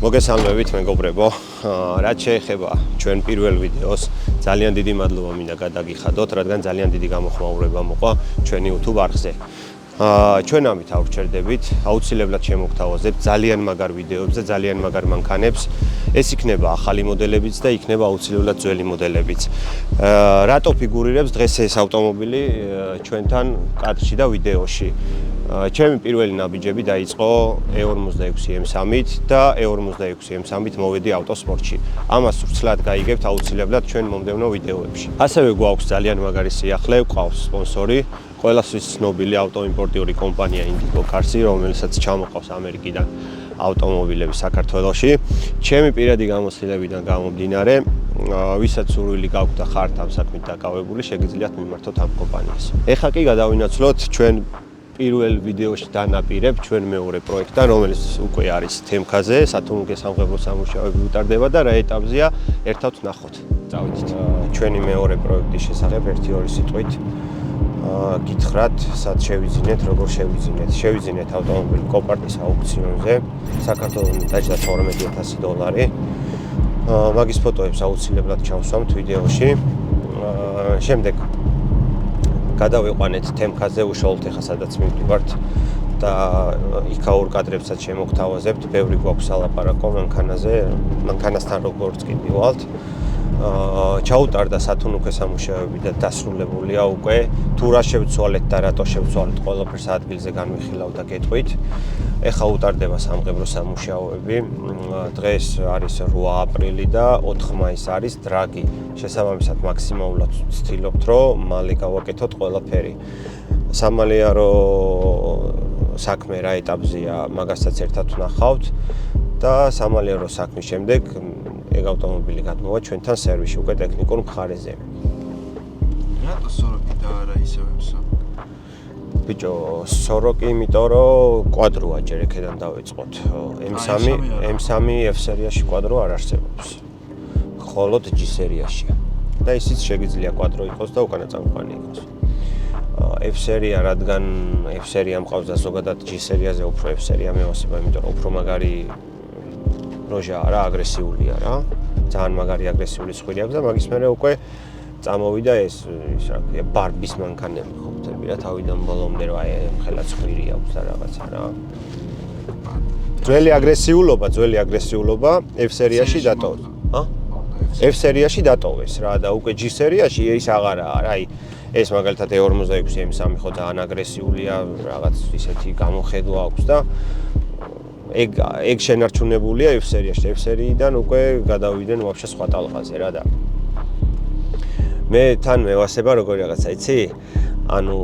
მოგესალმებით მეგობრებო, რაც შეეხება ჩვენ პირველ ვიდეოს, ძალიან დიდი მადლობა მინდა გადაგიხადოთ, რადგან ძალიან დიდი გამოხმაურება მოყვა ჩვენი YouTube არხზე. ჩვენ ამით ავრჩერდებით, აუცილებლად შემოგთავაზებთ ძალიან მაგარ ვიდეოებს და ძალიან მაგარ მანქანებს. ეს იქნება ახალი მოდელებიც და იქნება აუცილებლად ძველი მოდელებიც. რატო ფიგურირებს დღეს ეს ავტომობილი ჩვენთან კადრში და ვიდეოში? ჩემი პირველი ნაბიჯები დაიწყო E46 M3-ით და E46 M3-ით მოვედი ავტოსპორტში. ამას სრულად გაიგებთ აუცილებლად ჩვენ მომდევნო ვიდეოებში. ასევე გვაქვს ძალიან მაგარი სიახლე, გვყავს სპონსორი, ყველასთვის ცნობილი ავტოიმპორტიული კომპანია Indigo Cars-ი, რომელსაც ჩამოყავს ამერიკიდან ავტომობილები საქართველოში. ჩემი პირადი გამოცდილებიდან გამომდინარე, ვისაც სურვილი გაქვთ და ხართ ამ საქმით დაკავებული, შეგიძლიათ მიმართოთ ამ კომპანიას. ეხლა კი გადავინაცვლოთ ჩვენ პირველ ვიდეოში დანაპირებ ჩვენ მეორე პროექტთან, რომელიც უკვე არის თემქაზე, სათუმუკე სამღებრო სამუშაოები უტარდება და რა ეტაპზეა, ერთად ვნახოთ. წავიდით. ჩვენი მეორე პროექტის შესახებ 1-2 სიტყვით გითხრათ, სად შევიძინეთ, როგორ შევიძინეთ. შევიძინეთ ავტომობილი კოპარტის აუქციონზე, საქართველოს დაჭდა $12,000. მაგის ფოტოებს აუცილებლად ჩავსვამთ ვიდეოში. შემდეგ გადავიყვანეთ თემქაზე, უშუალოდ ეხა სადაც მივდივართ და იქაურ კადრებსაც შემოგთავაზებთ. ბევრი გვაქვს სალაპარაკო მანქანაზე, მანქანასთან როგორც კი მივალთ. ჩაუტარდა სათუნუქე სამუშაოები და დასრულებულია უკვე. თუ რა შევცვალეთ და რატო შევცვალეთ, ყველაფერს ადგილზე განვიხილავ და გეტყვით. ეხა უტარდება სამღებრო სამუშაოები. დღეს არის 8 აპრილი და 4 მაისი არის დრაგი. შესაბამისად მაქსიმალურად ვცდილობთ, რომ მალე გავაკეთოთ ყველაფერი. სამალეარო საქმე რა ეტაპზეა, მაგასაც ერთად ვნახავთ და სამალეარო საქმის შემდეგ ეგ ავტომობილი გადმოვა ჩვენთან სერვისში უკვე ტექნიკურ მხარეზე. რატო სოროკი და არა ისევ M3? ბიჭო, სოროკი, იმიტომ რომ კვადროა ჯერ ეკედან დავიწყოთ. M3 F სერიაში კვადრო არ არსებობს. მხოლოდ G სერიაშია. და ისიც შეგიძლია კვადრო იყოს და უკანა წამყვანი იყოს. F სერია, რადგან F სერია მყავს და ზოგადად G სერიაზე უფრო F სერია მევასება, იმიტომ რომ უფრო მაგარი როჟაა რა, აგრესიულია რა. ძალიან მაგარი აგრესიული ცხვირი აქვს და მაგის მერე უკვე წამოვიდა ეს რა ქვია, ბარბის მანქანები ხო ხდები რა, თავიდან ბოლომდე რა ხელა ცხვირი აქვს და რაღაცა რა. ძველი აგრესიულობა F სერიაში დატოვეს. F სერიაში დატოვეს რა და უკვე G სერიაში ის აღარაა რა. ეს მაგალითად E46 M3 ხო ძალიან აგრესიულია, რაღაც ისეთი გამოხედვა აქვს და ეგ შენარჩუნებულია F სერიაში. F სერიიდან უკვე გადავიდნენ ვაფშე სხვა ტალღაზე რა და მე თან მევასება როგორი რაღაცა, იცი? ანუ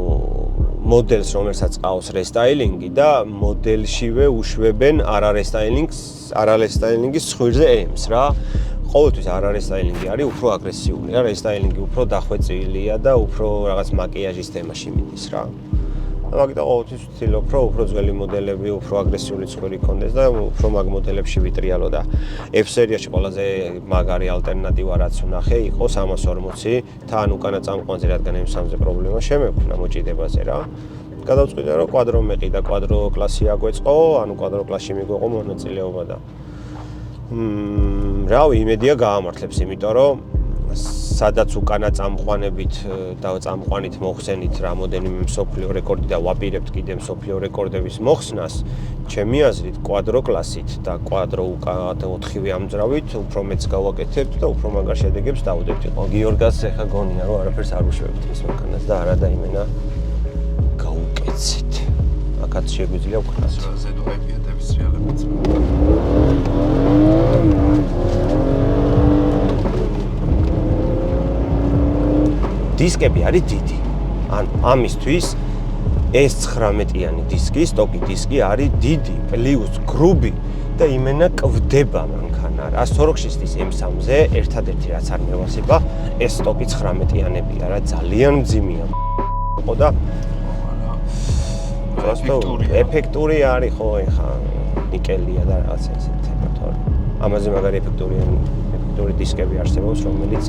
მოდელს რომელსაც ყავს რესტაილინგი და მოდელშივე უშვებენ არარესტაილინგის ცხვირზე M-ს რა. ყოველთვის არარესტაილინგი არის უფრო აგრესიული რა, რესტაილინგი უფრო დახვეწილია და უფრო რაღაც მაკიაჟის თემაში მიდის რა. მაგიტომ ყოველთვის ვცდილობ, რომ უფრო ძველი მოდელები, უფრო აგრესიული ცხვირი კონდეს და უფრო მაგ მოდელებში ვიტრიალო და F სერიაში ყველაზე მაგარი ალტერნატივა რაც ვნახე იყო 340 თან უკანა წამყვანზე, რადგან M3-ზე პრობლემა შემეგვქნა მოჭიდებაზე რა. გადავწყვიტე, რომ კვადრო მეყი და კვადრო კლასი აგვეწყო, ანუ კვადრო კლასში მიგვეყო მონაწილეობა და რავი, იმედია გაამართლებს, იმიტომ რომ სადაც უკანა წამყვანებით და წამყვანით მოხსენით რამოდენიმე მსოფლიო რეკორდი და ვაპირებთ კიდე მსოფლიო რეკორდების მოხსნას, ჩემი აზრით კვადრო კლასით და კვადრო უკანა 4-ვე ამძრავით უფრო მეც გავაკეთებთ და უფრო მაგარ შედეგებს დავდებთ. გიორგას ეხა გონია რომ არაფერს არ უშვებთ ეს მანქანას და არა და იმენა გაუკეცეთ. აქაც შეგვიძლია ვქნათ. ზედუჰეპიატების რეალებიც. დისკები არის დიდი. ან ამისთვის ეს 19-იანი დისკი, სტოკი დისკი არის დიდი, პლუს გრუბი და იმენა კვდება მანქანა. 140-ის M3-ზე ერთადერთი რაც არ მევასება, ეს სტოკი 19-იანებია რა, ძალიან მძიმეა. ხო და ეფექტური არის ხო, ეხა ნიკელია და რაღაცა ისეთი თორე. ამაზე მაგარი ეფექტური დისკები არსებობს, რომელიც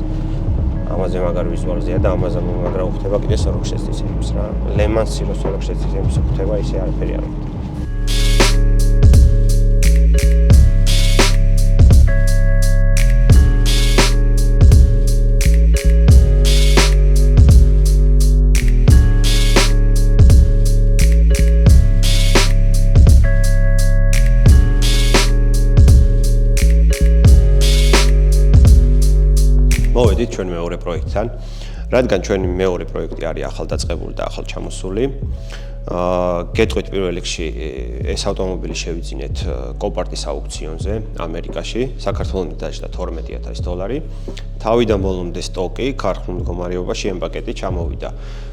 ამაზე მაგარ ვიზუალზეა და ამაზე მაგრა უხდება კიდე 46-ის M-ს რა. ლემანსი რო 46-ის M-ს ხდება, ისე არაფერი არ ხდება. მოვედით ჩვენ მეორე პროექტთან, რადგან ჩვენი მეორე პროექტი არის ახალდაწყებული და ახალ ჩამოსული. გეტყვით პირველ რიგში ეს ავტომობილი შევიძინეთ კოპარტის აუქციონზე ამერიკაში, საქართველოს დაჭდა $12,000. თავიდან ბოლომდე სტოკი ქარხნულ მდგომარეობაში ამ პაკეტი ჩამოვიდა.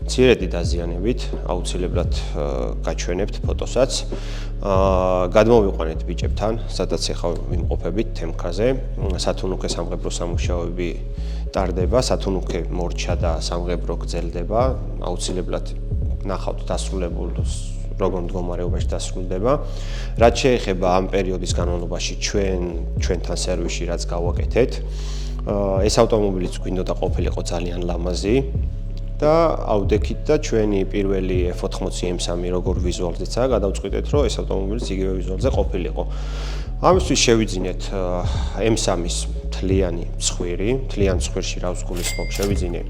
მცირედი დაზიანებით, აუცილებლად გაჩვენებთ ფოტოსაც. გადმოვიყვანეთ ბიჭებთან, სადაც ახლა ვიმყოფებით თემქაზე, სათუნუქე სამღებრო სამუშაოები ტარდება, სათუნუქე მორჩა და სამღებრო გრძელდება, აუცილებლად ნახავთ დასრულებულ როგორ მდგომარეობაში დასრულდება. რაც შეეხება ამ პერიოდის განმავლობაში ჩვენთან სერვისში რაც გავაკეთეთ, ეს ავტომობილიც გვინდოდა ყოფილიყო ძალიან ლამაზი და ავდექით და ჩვენი პირველი F80 M3 როგორ ვიზუალზეცაა გადავწყვიტეთ, რომ ეს ავტომობილიც იგივე ვიზუალზე ყოფილიყო. ამისთვის შევიძინეთ M3-ის მთლიანი ცხვირში რა ვსგულისხმობ, შევიძინე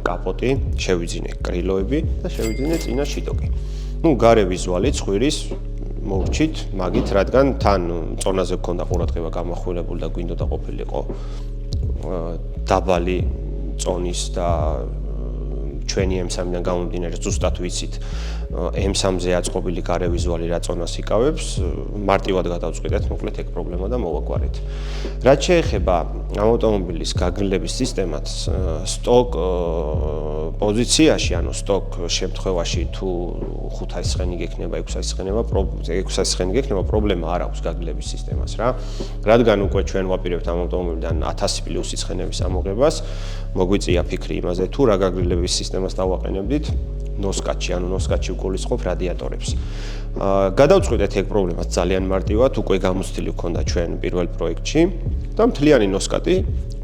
კაპოტი, შევიძინე კრილოები და შევიძინე წინა შიტოკი. გარე ვიზუალი ცხვირის მოვჩით, მაგით, რადგან თან წონაზე გქონდა ყურადღება გამახვილებული და გვინდოდა ყოფილიყო დაბალი წონის და ჩვენი M3-დან გამომდინარე ზუსტად ვიცით M3-ზე აწყობილი გარე ვიზუალი რა წონას იკავებს, მარტივად გადავწყვიტეთ, მოკლედ ეგ პრობლემა და მოვაგვარეთ. რაც შეეხება ამ ავტომობილის გაგრილების სისტემას, სტოკ პოზიციაში, ანუ სტოკ შემთხვევაში თუ 500 ცხენი გექნება, 600 ცხენი გექნება, პრობლემა არ აქვს გაგრილების სისტემას რა. რადგან უკვე ჩვენ ვაპირებთ ამ ავტომობილიდან 1000 პლუსი ცხენების ამოღებას, მოგვიწია ფიქრი იმაზე, თუ რა გაგრილების სისტემას დავაყენებდით, ნოსკატში, ანუ ნოსკატში ვგულისხმობ რადიატორებს. გადავწყვიტეთ ეგ პრობლემას ძალიან მარტივად, უკვე გამოცდილი გქონდა ჩვენ პირველ პროექტში და მთლიანი ნოსკატი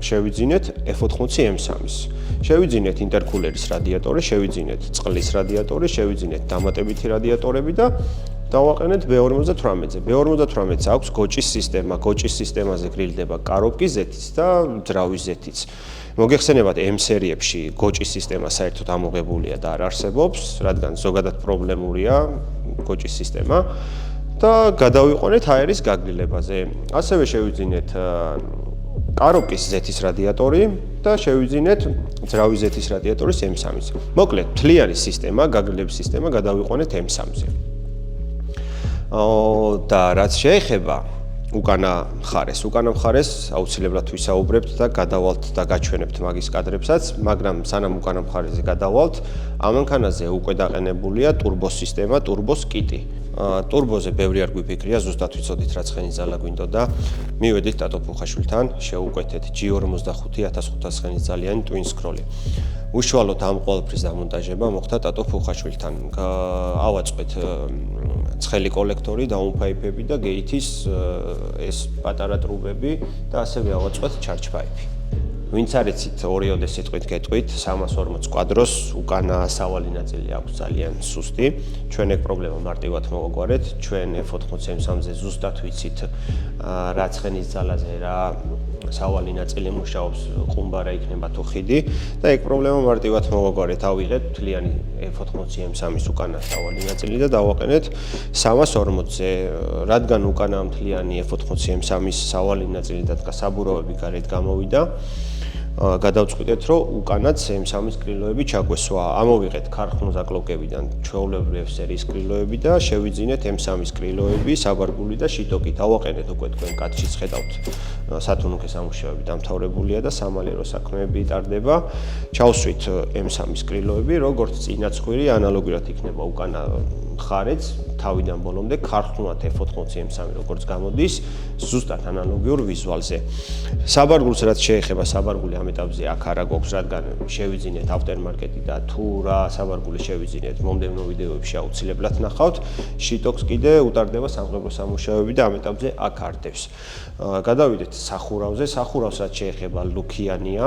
შევიძინეთ F80 M3-ის. შევიძინეთ ინტერკულერის რადიატორი, შევიძინეთ წყლის რადიატორი, შევიძინეთ დამატებითი რადიატორები და დავაყენეთ B58-ზე. B58-ს აქვს გოჭის სისტემა, გოჭის სისტემაზე გრილდება კარობკის ზეთიც და ძრავის ზეთიც. მოგეხსენებათ M სერიებში გოჭის სისტემა საერთოდ ამოღებულია და არ არსებობს, რადგან ზოგადად პრობლემურია გოჭის სისტემა და გადავიყვანეთ აერის გაგრილებაზე. ასევე შევიძინეთ კარობკის ზეთის რადიატორი და შევიძინეთ ძრავის ზეთის რადიატორის M3-ს. მოკლედ, მთლიანი სისტემა, გაგრილების სისტემა გადავიყვანეთ M3-ზე. და რაც შეეხება უკანა მხარეს აუცილებლად ვისაუბრებთ და გადავალთ და გაჩვენებთ მაგის კადრებსაც, მაგრამ სანამ უკანა მხარეზე გადავალთ, ამ მანქანაზე უკვე დაყენებულია ტურბოს სისტემა, ტურბოს კიტი. ტურბოზე ბევრი არ გვიფიქრია, ზუსტად ვიცოდით რა ცხენის ძალა გვინდოდა. მივედით ტატო ფუხაშვილთან, შევუკვეთეთ G55 1500 ცხენის ძალიანი twin scroll-ი. უშუალოდ ამ ყველაფრის დამონტაჟება მოხდა ტატო ფუხაშვილთან. ავაწყვეთ ცხელი კოლექტორი, დაუნფაიფები და გეითის ეს პატარა ტრუბები და ასევე ავაწყვეთ charge pipe. ვინც არ იცით ორიოდე სიტყვით გეტყვით 340 კვადროს უკანა სავალი ნაწილი აქვს ძალიან სუსტი. ჩვენ ეგ პრობლემა მარტივად მოვაგვარეთ. ჩვენ F80 M3-ზე ზუსტად ვიცით რა ცხენის ძალაზე რა სავალი ნაწილი მუშაობს, ყუმბარა იქნება თუ ხიდი და ეგ პრობლემა მარტივად მოვაგვარეთ. ავიღეთ მთლიანი F80 M3-ის უკანა სავალი ნაწილი და დავაყენეთ 340-ზე. რადგან უკანა მთლიანი F80 M3-ის სავალი ნაწილი დადგა საბურავები გარეთ გამოვიდა, გადავწყვიტეთ, რომ უკანაც M3-ის კრილოები ჩაგვესვა. ამოვიღეთ ქარხნულ ზაკლოკებიდან ჩვეულებრივი F სერიის კრილოები და შევიძინეთ M3-ის კრილოები, საბარგული და შიტოკით. ავაყენეთ უკვე თქვენ კადრში ხედავთ სათუნუქე სამუშაოები დამთავრებულია და სამალიერო საქმეები ტარდება. ჩავსვით M3-ის კრილოები, როგორც წინა ცხვირი ანალოგიურად იქნება უკანა მხარეც, თავიდან ბოლომდე ქარხნულად F80 M3 როგორც გამოდის, ზუსტად ანალოგიურ ვიზუალზე. საბარგულს რაც შეეხება, საბარგული ამ ეტაპზე აქ არა გვაქვს, რადგან შევიძინეთ ავტომარკეტი და თუ რა საბარგული შევიძინეთ, მომდევნო ვიდეოებში აუცილებლად ნახავთ. შიტოქს კიდე უტარდება სამღებრო სამუშაოები და ამ ეტაპზე აქ არდებს. გადავიდეთ სახურავზე. სახურავს რაც შეეხება ლუქიანია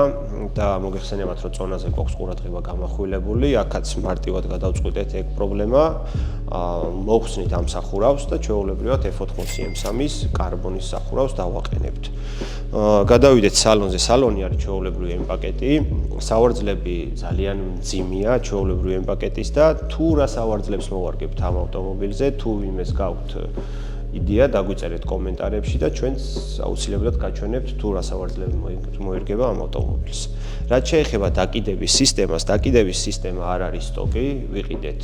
და მოგეხსენებათ, რომ წონაზე გვაქვს ყურადღება გამახვილებული, აქაც მარტივად გადავწყვიტეთ ეგ პრობლემა. მოვხსნით ამ სახურავს და ჩვეულებრივად F80 M3-ის კარბონის სახურავს დავაყენებთ. გადავიდეთ სალონზე. სალონი არის ჩვეულებრივი M პაკეტი. სავარძლები ძალიან მძიმეა ჩვეულებრივი M პაკეტის და თუ რა სავარძლებს მოვარგებთ ამ ავტომობილზე, თუ ვინმეს გაქვთ იდეა დაგვიწერეთ კომენტარებში და ჩვენც აუცილებლად გაჩვენებთ თუ რა სავარძლები მოერგება ამ ავტომობილს. რაც შეეხება დაკიდების სისტემას, დაკიდების სისტემა არ არის სტოკი, ვიყიდეთ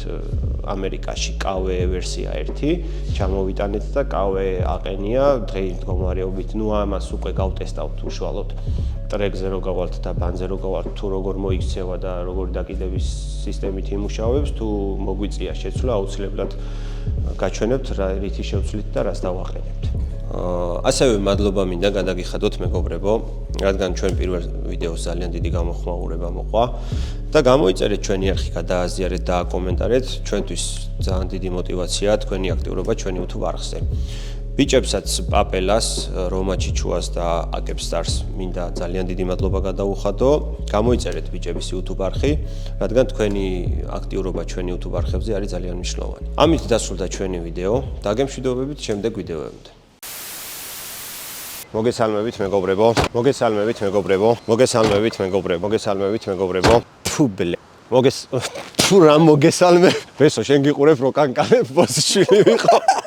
ამერიკაში KW ვერსია 1, ჩამოვიტანეთ და KW აყენია დღეის მდგომარეობით, ამას უკვე გავტესტავთ უშუალოდ ტრეკზე რო გავალთ და ბანზე რო გავალთ, თუ როგორ მოიქცევა და როგორი დაკიდების სისტემით იმუშავებს, თუ მოგვიწია შეცვლა, აუცილებლად გაჩვენებთ რა რითი შევცვლით და რას დავაყენებთ. ასევე მადლობა მინდა გადაგიხადოთ მეგობრებო, რადგან ჩვენ პირველ ვიდეოს ძალიან დიდი გამოხმაურება მოყვა და გამოიწერეთ ჩვენი არხი, გადააზიარეთ და აკომენტარეთ, ჩვენთვის ძალიან დიდი мотиваციაა თქვენი აქტიურობა ჩვენი YouTube არხზე. ბიჭებსაც პაპელას, რომა ჩიჩუას და აკებსტარს მინდა ძალიან დიდი მადლობა გადაუხადო. გამოიწერეთ ბიჭების YouTube არხი, რადგან თქვენი აქტიურობა ჩვენი YouTube არხებზე არის ძალიან მნიშვნელოვანი. ამით დასრულდა ჩვენი ვიდეო. დაგემშვიდობებით შემდეგ ვიდეოებამდე. მოგესალმებით მეგობრებო. მოგესალმებით მეგობრებო. მოგესალმებით მეგობრებო. მოგესალმებით მეგობრებო. ფუ ბლე. თუ რა მოგესალმე? ბესო შენ გიყურებ რო კანკანებ ბოსში ვიყო.